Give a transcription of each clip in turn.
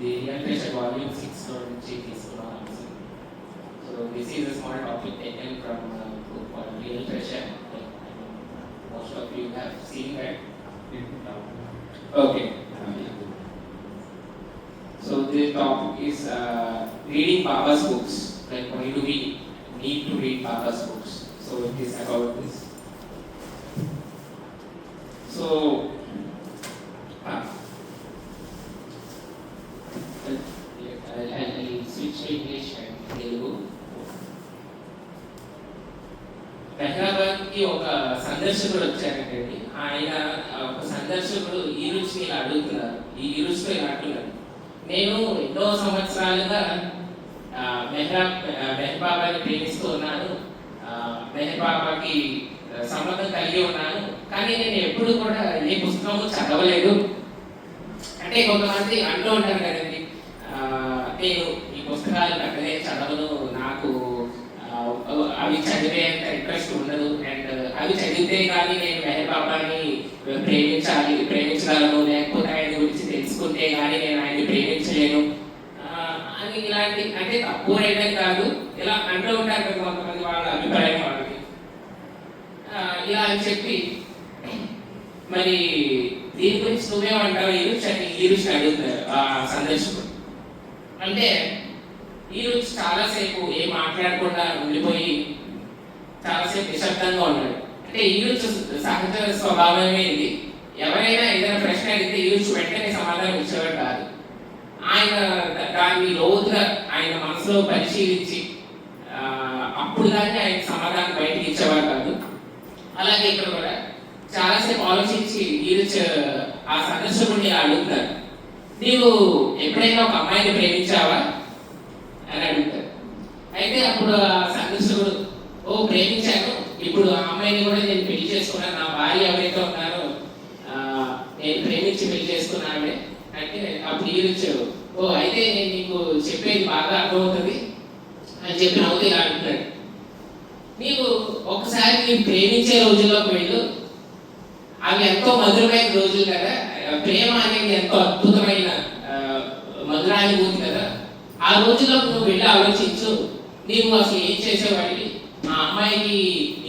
the real treasure volume 6 లో నుంచి తీసుకున్నాం answer. So this is a small topic taken from a book called Real Treasure. Most of you have seen that. Okay. So this topic is reading Baba's books. Like why do we need to read Baba's books? So it is about this. So I'll switch to English and Telugu. హైదరాబాద్కి ఒక సందర్శకుడు వచ్చారంటే ఆయన ఒక సందర్శకుడు ఈ రుచిని ఇలా అడుగుతున్నారు, ఈ రుచితో ఇలా అంటున్నారు, నేను ఎన్నో సంవత్సరాలుగా మెహర్ బాబాని ప్రేమిస్తూ ఉన్నాను, మెహర్ బాబాకి సంబంధం కలిగి ఉన్నాను, కానీ నేను ఎప్పుడు కూడా ఏ పుస్తకము చదవలేదు. అంటే కొంతమంది అంటూ ఉంటారు కదండి, నేను ఈ పుస్తకాలు వెంటనే చదవను, నాకు అవి చదివేంత ఇంట్రెస్ట్ ఉండదు, అండ్ అవి చదివితే కానీ నేను మెహర్ బాబాని ప్రేమించగలను, లేకపోతే ఆయన గురించి తెలుసుకుంటే కానీ నేను ఆయన్ని ప్రేమించలేను అని ఇలాంటి, అంటే తప్పు రైటం కాదు, ఇలా అంటూ ఉంటారు కదా కొంతమంది, వాళ్ళ అభిప్రాయం వాళ్ళకి. ఇలా అని చెప్పి మరి దీని గురించి నువ్వేమంటావు ఈ రుచి అడుగుతున్నారు ఆ సందర్శకుడు. అంటే ఈ రుచి చాలాసేపు ఏం మాట్లాడకుండా ఉండిపోయి చాలాసేపు నిశ్శబ్దంగా ఉన్నాడు. అంటే ఈ రుచి సహజ స్వభావమే ఇది, ఎవరైనా ఏదైనా ప్రశ్న అడిగితే ఈ రుచి వెంటనే సమాధానం ఇచ్చేవాడు కాదు. ఆయన దాన్ని లోతుగా ఆయన మనసులో పరిశీలించి అప్పుడు దాన్ని ఆయన సమాధానం బయటకి ఇచ్చేవాడు కాదు. అలాగే ఇక్కడ కూడా చాలాసేపు ఆలోచించి ఈ రుచి ఆ సందర్శకుడిని అడుగుతారు, నీవు ఎప్పుడైనా ఒక అమ్మాయిని ప్రేమించావా అని అడుగుతారు. అయితే అప్పుడు ఆ సందర్శకుడు, ప్రేమించాను, ఇప్పుడు ఆ అమ్మాయిని కూడా నేను పెళ్లి చేసుకున్నాను, నా భార్య ఎవరైతే ఉన్నారో నేను ప్రేమించి పెళ్లి చేసుకున్నామే అంటే అప్పుడు ఈ రుచి, అయితే నేను నీకు చెప్పేది బాగా అర్థమవుతుంది అని చెప్పి నవ్వుతూ ఇలా అంటున్నాడు, నీవు ఒకసారి నేను ప్రేమించే రోజుల్లోకి వెళ్ళు, అవి ఎంతో మధురమైన రోజులు కదా, ప్రేమ అనేది ఎంతో అద్భుతమైన మధురానుభూతి కదా, ఆ రోజుల్లో నువ్వు వెళ్ళి ఆలోచించు, నీవు అసలు ఏం చేసేవాడివి, ఆ అమ్మాయికి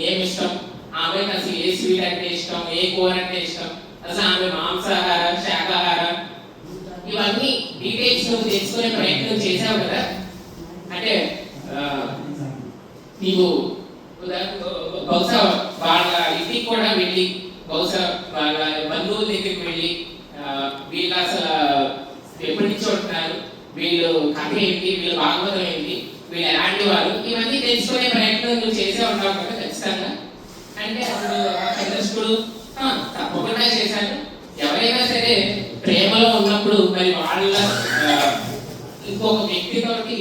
ఏమి ఇష్టం, ఆ అమ్మాయికి అసలు ఏ స్వీట్ అంటే ఇష్టం, ఏ కూర అంటే ఇష్టం, అసలు ఆమె మాంసాహార శాకాహార, ఇవన్నీ డీటెయిల్స్ నువ్వు తెలుసుకునే ప్రయత్నం చేసావు కదా. అంటే నీవు బహుశా వాళ్ళ ఇంటికి కూడా వెళ్ళి, బహుశా వాళ్ళ బంధువుల దగ్గరికి వెళ్ళి, వీళ్ళు అసలు ఎప్పటి నుంచి ఉంటున్నారు, వీళ్ళు కథ ఏంటి, వీళ్ళ భాగవతం ఏంటి, వీళ్ళు ఎలాంటి వారు, ఇవన్నీ తెలుసుకునే ప్రయత్నం నువ్వు చేసే ఉంటావు కదా ఖచ్చితంగా. అంటే అప్పుడు సందర్శకుడు తప్పకుండా చేశాను. ఎవరైనా సరే ప్రేమలో ఉన్నప్పుడు మరి వాళ్ళ ఇంకొక వ్యక్తితోటి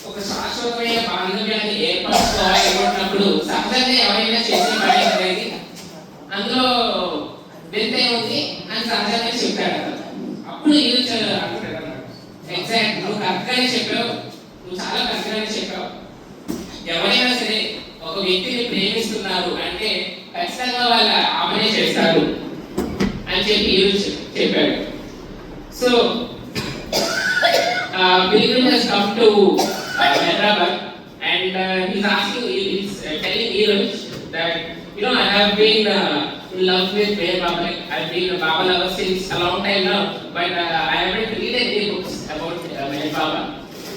ఒక శాశ్వతమైన బాంధవ్యాన్ని ఏర్పరచుకోవాలనుకున్నప్పుడు సహజంగా ఎవరైనా చేసే పని అనేది అందులో వెళ్తే ఉంది అని సహజంగా చెప్పాడు. అప్పుడు యూజ్ అంటాడు, ఎగ్జాక్ట్ నువ్వు కరెక్ట్గానే చెప్పావు, నువ్వు చాలా కరెక్ట్గానే చెప్పావు. ఎవరైనా సరే ఒక వ్యక్తిని ప్రేమిస్తున్నారు అంటే ఖచ్చితంగా వాళ్ళు ఆమెనే చేస్తారు అని చెప్పి యూజ్ చెప్పాడు. So Pilgrim has come to Hyderabad and he's asking, he's telling Neeraj that I have been in love with Meher Baba. I've been a Baba lover since a long time now, but I haven't read any books about Meher Baba.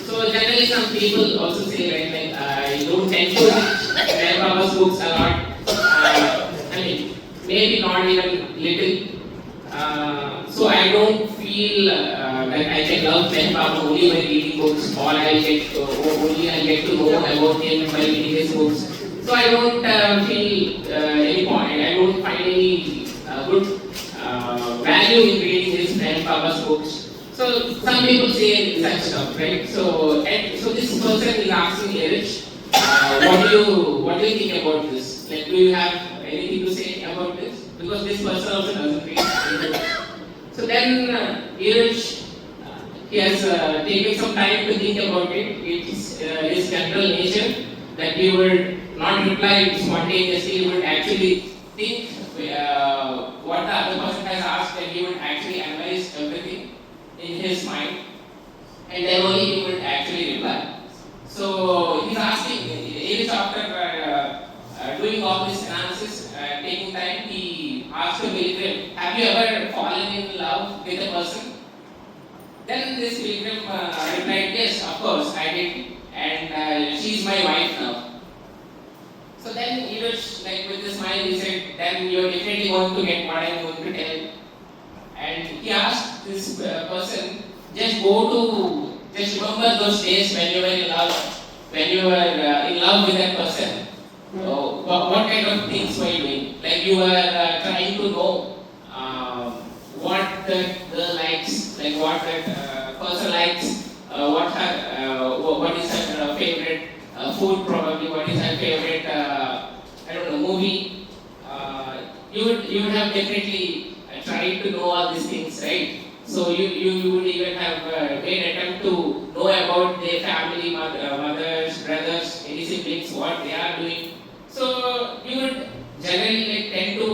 So generally some people also say like I don't tend to read Meher Baba's books a lot. I mean maybe not even little. So I don't feel that I can love Meher Baba only by reading books. Only I get to know about him by reading his books. So I don't feel any point. I don't find any good value in reading his Meher Baba's books. So some people say such stuff, right? So this person is asking Erich, what do you think about this? Like, do you have anything to say about this? Because this person also doesn't read. So then Erich, he has taken some time to think about it. It's his general nature that he would not reply spontaneously, he would actually think what the other person has asked, and he would actually analyze everything in his mind, and then only he would actually reply. So he's asking, even after doing all this analysis, taking time, he asked a pilgrim, have you ever fallen in love with a person? Then this pilgrim replied, yes, of course, I did, and she's my wife now. So then he was like with a smile, he said, then you're definitely going to get what I'm going to tell. And he asked this person, just remember those days when you were in love, in love with that person. What kind of things were you doing? Like you were trying to know what the girl likes, like what that person likes, what is her favorite food, probably what is her favorite I don't know, movie. You would have definitely tried to know all these things, right? So you would even have made attempt to know about their family, mothers, brothers, any siblings, what they are doing. So you would generally like tend to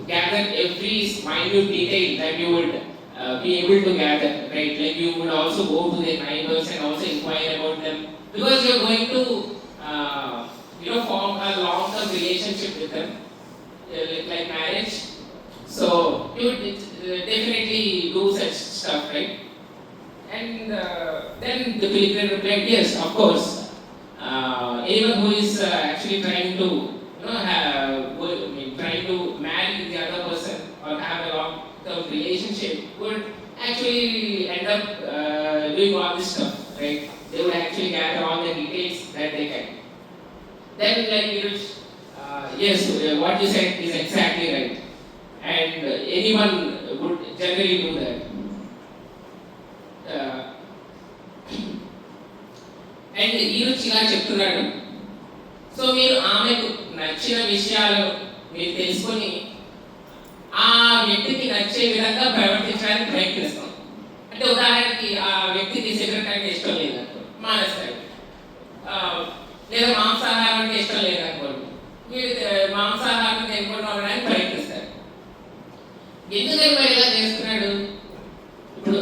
gather every minute detail that you would be able to gather, right? Like you would also go to their neighbors and also inquire about them, because you're going to form a long-term relationship with them, like marriage. So you would definitely do such stuff, right? And then the pilgrim replied, yes, of course. Anyone who is actually trying to, trying to marry the other person or have a long-term relationship would actually end up doing all this stuff, right? They would actually gather all the details that they can. Then, yes, what you said is exactly right, and anyone would generally do that. And ఈరోజు ఇలా చెప్తున్నాడు. So మీరు ఆమెకు నచ్చిన విషయాలను మీరు తెలుసుకొని ఆ వ్యక్తికి నచ్చే విధంగా ప్రవర్తించడానికి ప్రయత్నిస్తాం. అంటే ఉదాహరణకి ఆ వ్యక్తికి సిగరెట్ అంటే ఇష్టం లేదనుకో, మానేస్తాడు. లేదా మాంసాహారం అంటే ఇష్టం లేదనుకోండి, మీరు మాంసాహారం తినకుండా ఉండడానికి ప్రయత్నిస్తారు. ఎందుకని మరి ఇలా చేస్తున్నాడు? ఇప్పుడు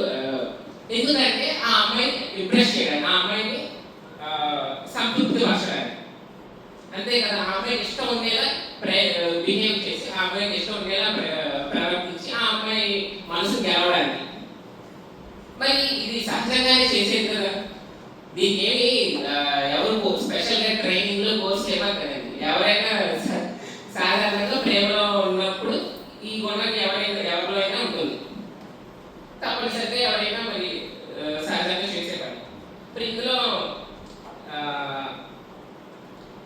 ఎందుకంటే ఆ అమ్మాయిని ఇంప్రెస్ చేయడానికి, ఆ అమ్మాయిని సంతృప్తి పరచడానికి, అంతే కదా. ఆ అమ్మాయికి ఇష్టం ఉండేలా బిహేవ్ చేసి, ఆ అమ్మాయికి ఇష్టం ఉండేలా ప్రవర్తించి ఆ అమ్మాయి మనసు గెలవడానికి. మరి ఇది సహజంగానే చేసేది కదా. దీనికి ఏమి ఎవరు స్పెషల్గా ట్రైనింగ్లో కోర్స్ ఏమంటారండి. ఎవరైనా సాధారణంగా ప్రేమలో ఉన్నప్పుడు ఈ గుణం ఎవరిలో అయినా ఉంటుంది. తప్పనిసరిగా ఎవరైనా మరి సహజంగా చేసే పని. ఇప్పుడు ఇందులో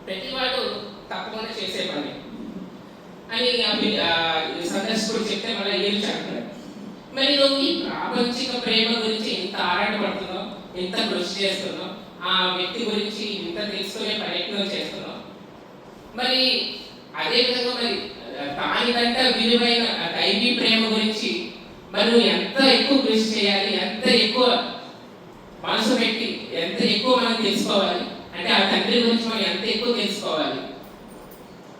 ప్రతివాడు తప్పకుండా చేసే పని అని సందర్శకుడు చెప్తే మళ్ళీ ఏం చెప్తాడు. మరి నువ్వు ఈ ప్రాపంచిక ప్రేమ గురించి ఇంత ఆరాటపడుతున్నావు, ఇంత కృషి చేస్తున్నావు, ఆ వ్యక్తి గురించి ఇంత తెలుసుకునే ప్రయత్నం చేస్తున్నావు, మరి అదేవిధంగా మరి దానికంట విలువైన దైవీ ప్రేమ గురించి మరి నువ్వు ఎంత ఎక్కువ కృషి చేయాలి, ఎంత ఎక్కువ మనసు పెట్టి ఎంత ఎక్కువ మనం తెలుసుకోవాలి, అంటే ఆ తండ్రి గురించి మనం ఎంత ఎక్కువ తెలుసుకోవాలి.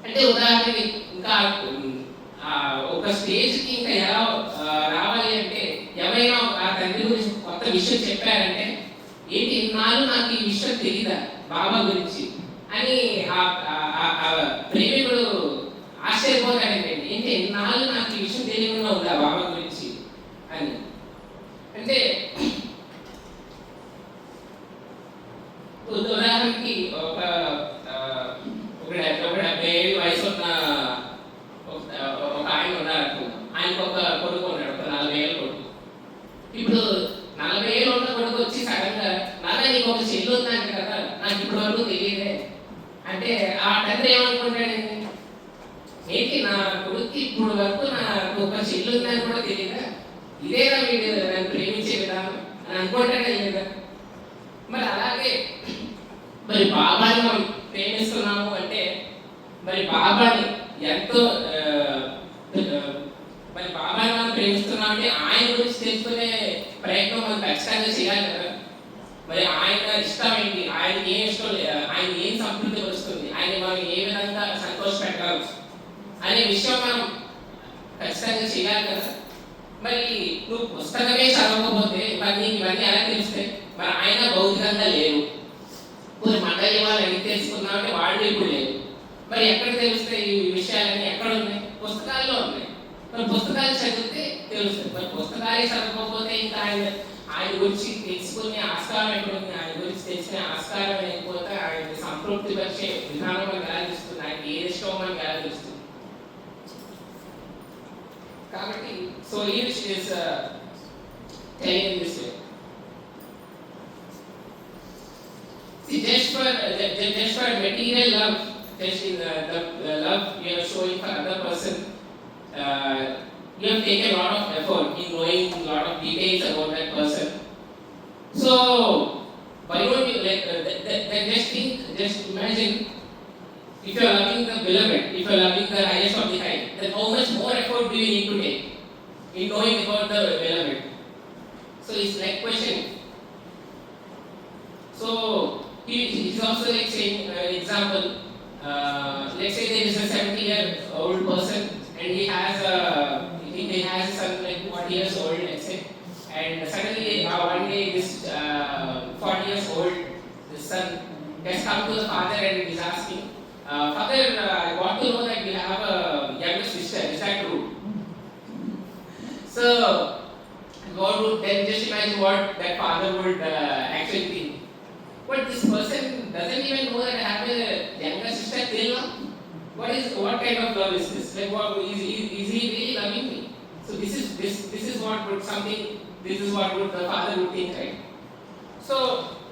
అంటే ఉదాహరణకి ఇంకా ఒక స్టేజ్కి ఇంకా ఎలా రావాలి అంటే, ఎవరైనా ఆ తండ్రి గురించి కొత్త విషయం చెప్పారంటే, ఏంటి ఇన్నాళ్ళు నాకు ఈ విషయం తెలీదా బాబా గురించి అని ఆ ప్రేమికుడు ఆశ్చర్యపోతాడండి. ఏంటి ఇన్నాళ్ళు నాకు ఈ విషయం తెలియకుండా ఉందా బాబా గురించి అని. అంటే ఉదాహరణకి ఒక 70 ఏళ్ళ వయసు ఉన్న ఒక ఆయన ఉన్నారనుకుందాం. ఆయనకు ఒక కొడుకు ఉన్నాడు, ఒక 40 ఏళ్ళ కొడుకు. ఇప్పుడు 40 ఏళ్ళు ఉన్న కొడుకు వచ్చి సడన్ గా, నాన్న నీకు ఒక చెల్లి ఉందంట కదా, నాకు ఇప్పటి వరకు తెలియదే అంటే ఆ తండ్రి ఏమనుకుంటాడండి, ఏంటి నా కొడుకు ఇప్పుడు వరకు నాకు ఒక చెల్లి ఉందని కూడా తెలియదా, ఇదేనా మీరు నన్ను ప్రేమించే విధానం అని అనుకుంటాడా లేదా? మరి అలాగే మరి బాబాని మనం ప్రేమిస్తున్నాము అంటే, మరి బాబాని ఎంతో మరి బాబాని మనం ప్రేమిస్తున్నాం అంటే ఆయన గురించి తెలుసుకునే ప్రయత్నం మనం ఖచ్చితంగా చేయాలి కదా. మరి ఆయన ఇష్టం ఏంటి, ఆయనకి ఏం ఇష్టం లేదు, ఆయన ఏం సంతృప్తి పరుస్తుంది, ఆయన మనం ఏ విధంగా సంతోష పెట్టాలి అనే విషయం మనం ఖచ్చితంగా చేయాలి కదా. మరి నువ్వు పుస్తకమే చదవకపోతే మరి నీకు ఇవన్నీ ఎలా తెలుస్తాయి? మరి ఆయన భౌతికంగా లేరు, కొన్ని మండలి వాళ్ళు అడిగి తెలుసుకున్నామంటే వాళ్ళు ఇప్పుడు లేరు. మరి ఎక్కడ తెలుస్తాయి ఈ విషయాలన్నీ? ఎక్కడ ఉన్నాయి? పుస్తకాల్లో ఉన్నాయి. మరి పుస్తకాలు చదివితే తెలుస్తుంది. మరి పుస్తకాలే చదవకపోతే ఇంకా ఆయన గురించి తెలుసుకునే ఆస్కారం ఎక్కడుంది? ఆయన గురించి తెలిసిన ఆస్కారం లేకపోతే ఆయన సంతృప్తి పరిచే విధానం అని ఎలా తెలుస్తుంది? ఆయనకి ఏది ఇష్టం అని ఎలా తెలుస్తుంది? కాబట్టి so each is telling this way. See, just for material love, just in the love you are showing for other person, you have taken a lot of effort in knowing a lot of details about that person. So why don't you just imagine, if you are loving the beloved, if you are loving the highest of the high, then how much more effort do you need to take in knowing about the beloved? So it's like question. So he is also like saying example. Let's say there is a 70-year-old person and he has a son like 40 years old, let's say, and suddenly one day this 40 years old this son has come to the father and is asking, father, I want to know that we have a younger sister, is that true? So God would then just imagine what that father would actually think. But this person doesn't even know that I have a younger sister till now. What kind of love is this? Like, what is he really loving me? So this is what would the father would think, right? So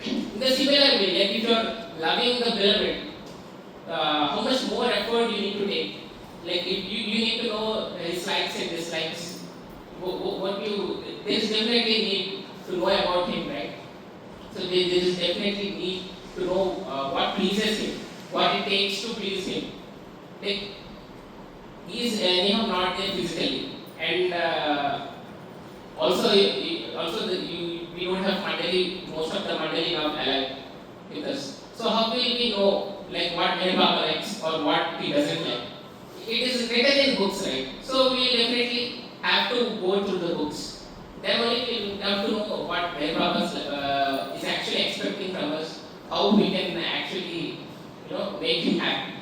in the similar way, like if you are loving the beloved, how much more effort you need to take? Like if you need to know his likes and dislikes. There is definitely need to know about him, right? So there is definitely need to know what pleases him, what it takes to please him. Like he is anyhow not there physically, and also we don't have mandali, most of the mandali now alive with us. So how will we know like what Meher Baba likes or what he doesn't like? It is written in books, right? So we will definitely have to go through the books. Then only we will have to know what Meher Baba is actually expecting from us, how we can actually make him happy.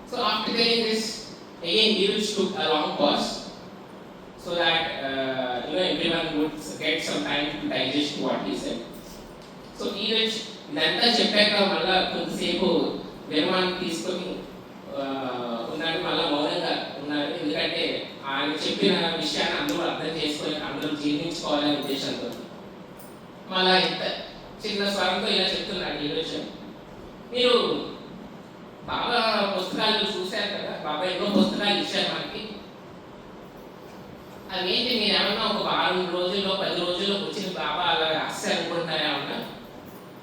So after telling this, again Neeraj took a long pause so that everyone would get some time to digest what he said. So Neeraj ఇదంతా చెప్పాక మళ్ళా కొంతసేపు విరమణ తీసుకొని ఉన్నాడు, మళ్ళీ మౌనంగా ఉన్నారు. ఎందుకంటే ఆయన చెప్పిన విషయాన్ని అందరూ అర్థం చేసుకొని అందరూ జీర్ణించుకోవాలనే ఉద్దేశంతో మళ్ళా ఇంత చిన్న స్వరంతో ఇలా చెప్తున్నాడు ఈరోజు. మీరు బాబా పుస్తకాలు చూశారు కదా, బాబా ఎన్నో పుస్తకాలు ఇచ్చారు మనకి. అవేంటి మీరు ఏమన్నా ఒక వారం రోజుల్లో 10 రోజుల్లో వచ్చిన బాబా అలా రాస్తే అనుకుంటున్నారు ఏమన్నా?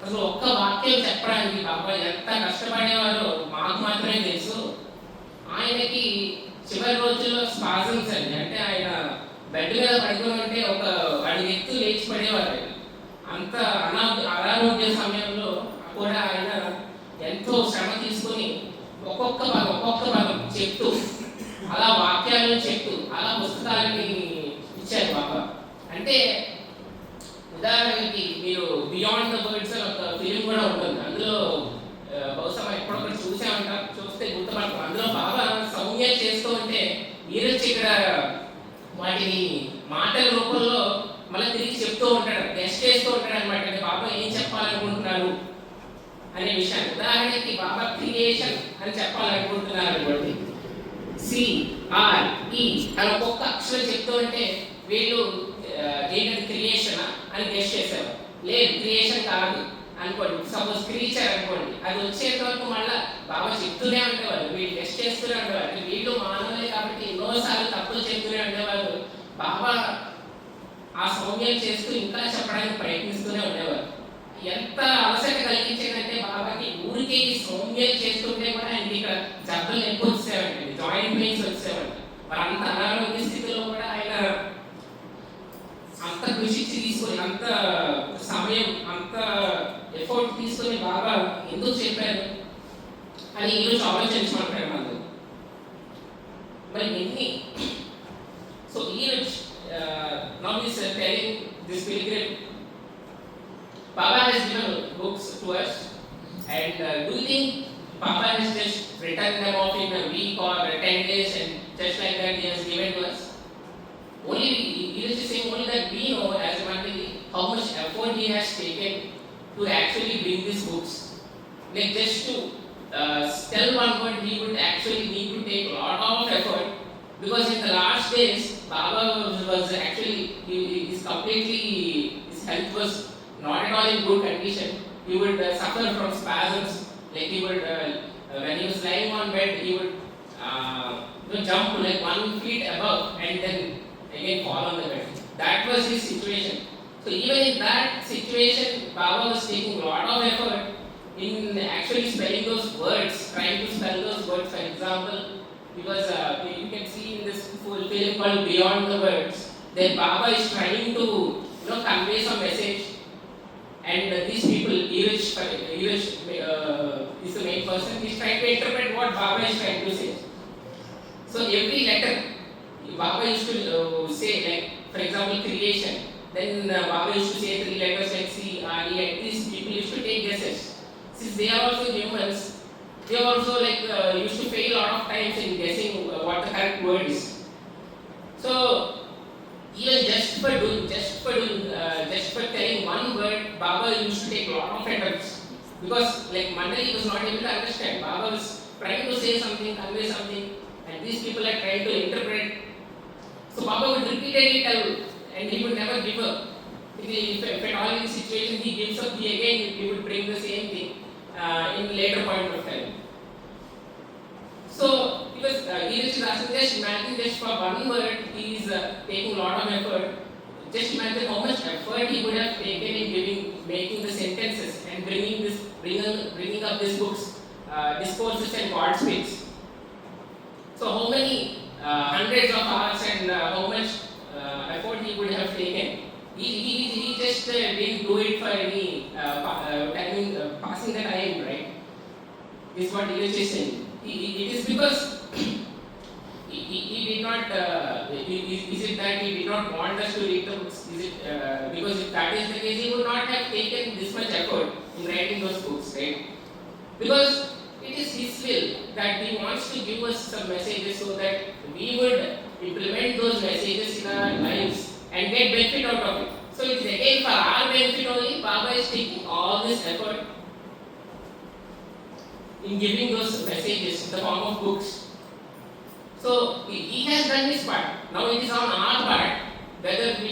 అసలు ఒక్క వాక్యం చెప్పడానికి బాబా ఎంత కష్టపడేవారో మాకు మాత్రమే తెలుసు. ఆయనకి చివరి రోజుల్లో స్పాజమ్స్ అండి, అంటే ఆయన బెడ్ మీద పడుకుని ఉంటే ఒక అడుగు ఎత్తు లేచి పడేవారు. అంత అనారోగ్య సమయంలో కూడా ఆయన ఎంతో శ్రమ తీసుకొని ఒక్కొక్క భాగం చెప్తూ అలా వాక్యాలను చెప్తూ అలా పుస్తకాలని ఇచ్చారు బాబా. అంటే ఉదాహరణకి మీరు బియాండ్ ద వర్డ్స్ ఒక ఫిలిం కూడా ఉంటుంది, అందులో బహుశా ఎప్పుడొకటి చూసే ఉంటారు, చూస్తే గుర్తుపడతాం. అందులో బాబా సౌమ్యాలు చేస్తూ ఉంటే నీరజ్ ఇక్కడ వాటిని మాటల రూపంలో మళ్ళీ తిరిగి చెప్తూ ఉంటాడు, గెస్ట్ చేస్తూ ఉంటాడు అనమాట. బాబా ఏం చెప్పాలనుకుంటున్నారు అనే విషయాన్ని. ఉదాహరణకి బాబా క్రియేషన్ అని చెప్పాలనుకుంటున్నారు అనుకోండి, CRE అని ఒక్కొక్క అక్షరం చెప్తూ ఉంటే వీళ్ళు ఏంటంటే క్రియేషనా అని గెస్ట్ చేసేవారు. లేదు క్రియేషన్ కాదు అనుకోండి, సపోజ్ క్రీచర్ అనుకోండి, అది వచ్చేంత వరకు మళ్ళీ బాబా చెప్తూనే ఉండేవారు, వీళ్ళు గెస్ట్ చేస్తూనే ఉండేవారు. వీళ్ళు మానవులే కాబట్టి ఎన్నోసార్లు తప్పులు చెప్తూనే ఉండేవారు. బాబా ఆ సౌమ్యం చేస్తూ ఇంకా చెప్పడానికి ప్రయత్నిస్తూనే ఉండేవారు. ఎంత అలసట కలిగించేదంటే బాబాకి ఊరికే ఈ సౌమ్యాలు చేస్తుంటే కూడా ఆయనకి ఇక్కడ జబ్బలు ఎక్కువ వచ్చేవాడి, జాయింట్ పెయిన్స్ వచ్చేవాడి. మరి అంత అనారోగ్య స్థితిలో కూడా ఆయన అంత కృషి తీసుకొని అంత సమయం అంత ఎఫర్ట్ తీసుకొని బాబా ఎందుకు చెప్పారు అని ఈరోజు ఆలోచించమంటారు. మనకు మరి ఎన్ని సో ఈ now he is telling this pilgrim Baba has given books to us, and do you think Baba has just written them off in a week or 10 days and just like that he has given to us? Only he is just saying only that we know as a Mandali how much effort he has taken to actually bring these books. Like just to tell one word, he would actually need to take a lot of effort, because in the last days Baba was actually his health was not at all in good condition. He would suffer from spasms. Like he would when he was lying on bed, he would jump like 1 feet above and then again fall on the bed. That was his situation. So even in that situation, Baba was taking a lot of effort in actually spelling those words, trying to spell those words. For example, because you can see in this full film called Beyond the Words, that Baba is trying to convey some message, and these people, Irish is the main person. He's trying to interpret what Baba is trying to say. So every letter Baba used to say, like for example creation, then Baba used to say 3 letters like C, R, E, and these people used to take guesses. Since they are also humans, they also used to fail a lot of times in guessing what the correct word is. So even just for telling one word, Baba used to take a lot of attempts, because like Mandali was not able to understand. Baba was trying to say something, convey something, and these people are trying to interpret. So Baba would repeatedly tell, and he would never give up. If at all in situation he gives up, he would bring the same thing in later point of time. So because he is asking, just imagine just for one word he is taking a lot of effort. Just imagine how much effort he would have taken in making the sentences and bringing up these books, discourses and God speaks. So how many hundreds of hours and how much effort he would have taken. He just didn't do it for any passing the time, right? This is what he is saying. It is because he did not. Is it that he did not want us to read the books? Is it because if that is the case, he would not have taken this much effort in writing those books, right? Because it is his will that he wants to give us some messages so that we would implement those messages in our lives and get benefit out of it. So it is again for our benefit only. Baba is taking all this effort in giving those messages in the form of books. So he has done his part. Now it is on our part whether we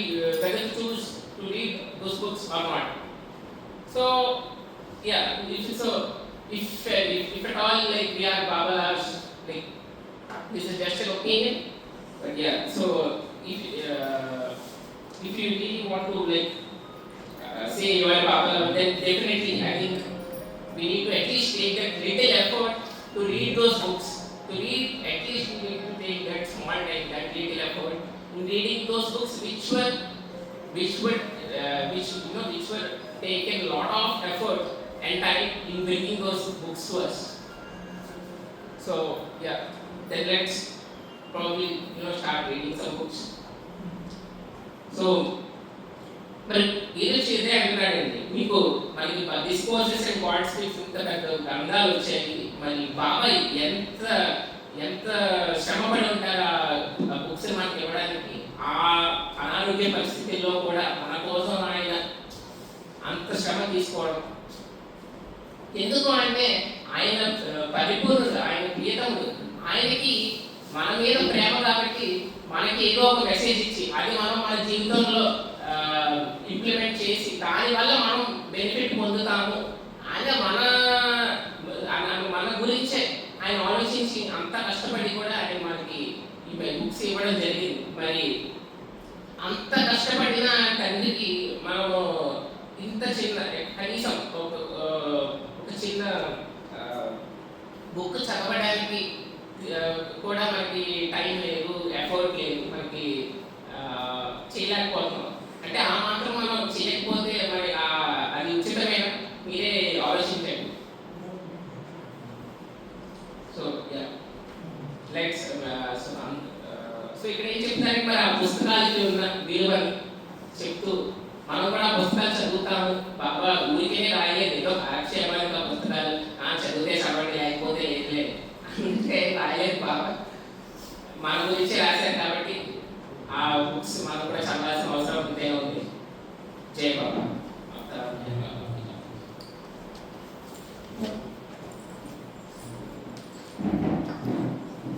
choose to read those books or not. So yeah, if at all like we are Baba loves, like this is just an opinion, but yeah. So if you really want to say you are Baba love, then definitely I think we need to at least take that little effort to read those books. To read, at least we need to take that small time, that little effort in reading those books which were taken a lot of effort and time in bringing those books to us. So yeah, then let's probably start reading some books. So మరి ఈరోజు ఇదే అంటున్నాడండి, మీకు మనకి discourses and God speaks ఇంత పెద్ద గ్రంథాలు వచ్చాయి, మరి బాబా ఎంత శ్రమపడి ఉంటారు ఆ బుక్స్ మనకి ఇవ్వడానికి. ఆ అనారోగ్య పరిస్థితుల్లో కూడా మన కోసం ఆయన అంత శ్రమ తీసుకోవడం ఎందుకు అంటే ఆయన పరిపూర్ణుడు, ఆయన ప్రియతముడు. ఆయనకి మన మీద ప్రేమ కాబట్టి మనకి ఏదో ఒక మెసేజ్ ఇచ్చి అది మనం మన జీవితంలో ఇంప్లిమెంట్ చేసి దానివల్ల మనం బెనిఫిట్ పొందుతాము అని మన గురించే ఆయన ఆలోచించి అంత కష్టపడి కూడా ఆయన మనకి ఈ బుక్స్ ఇవ్వడం జరిగింది. మరి అంత కష్టపడిన తండ్రికి మనము ఇంత చిన్న కనీసం ఒక చిన్న బుక్ చదవడానికి కూడా మనకి టైం లేదు, ఎఫర్ట్ లేదు, మనకి చేయలేకపోతున్నాం. అంటే ఆ మాత్రం మనం చేయకపోతే మరి అది ఉచితమైన మీరే ఆలోచించండి. సో లెట్స్ సో ఇక్కడ ఏం చెప్తారంటే మరి ఆ పుస్తకాలకి ఉన్న విలువని చెప్తూ మనం కూడా పుస్తకాలు చదువుతాము బాబా ఊరికే రాయలేదు ఏదో కాలక్షేమానికి ఆ పుస్తకాలు చదివితే చదవండి లేకపోతే లేదు అందుకే రాయలేదు బాబా మన గురించి రాశారు కాబట్టి ఆ బుక్స్ మనం కూడా చదవాల్సిన అవసరం ఉంటే ఉంది జై బాబా.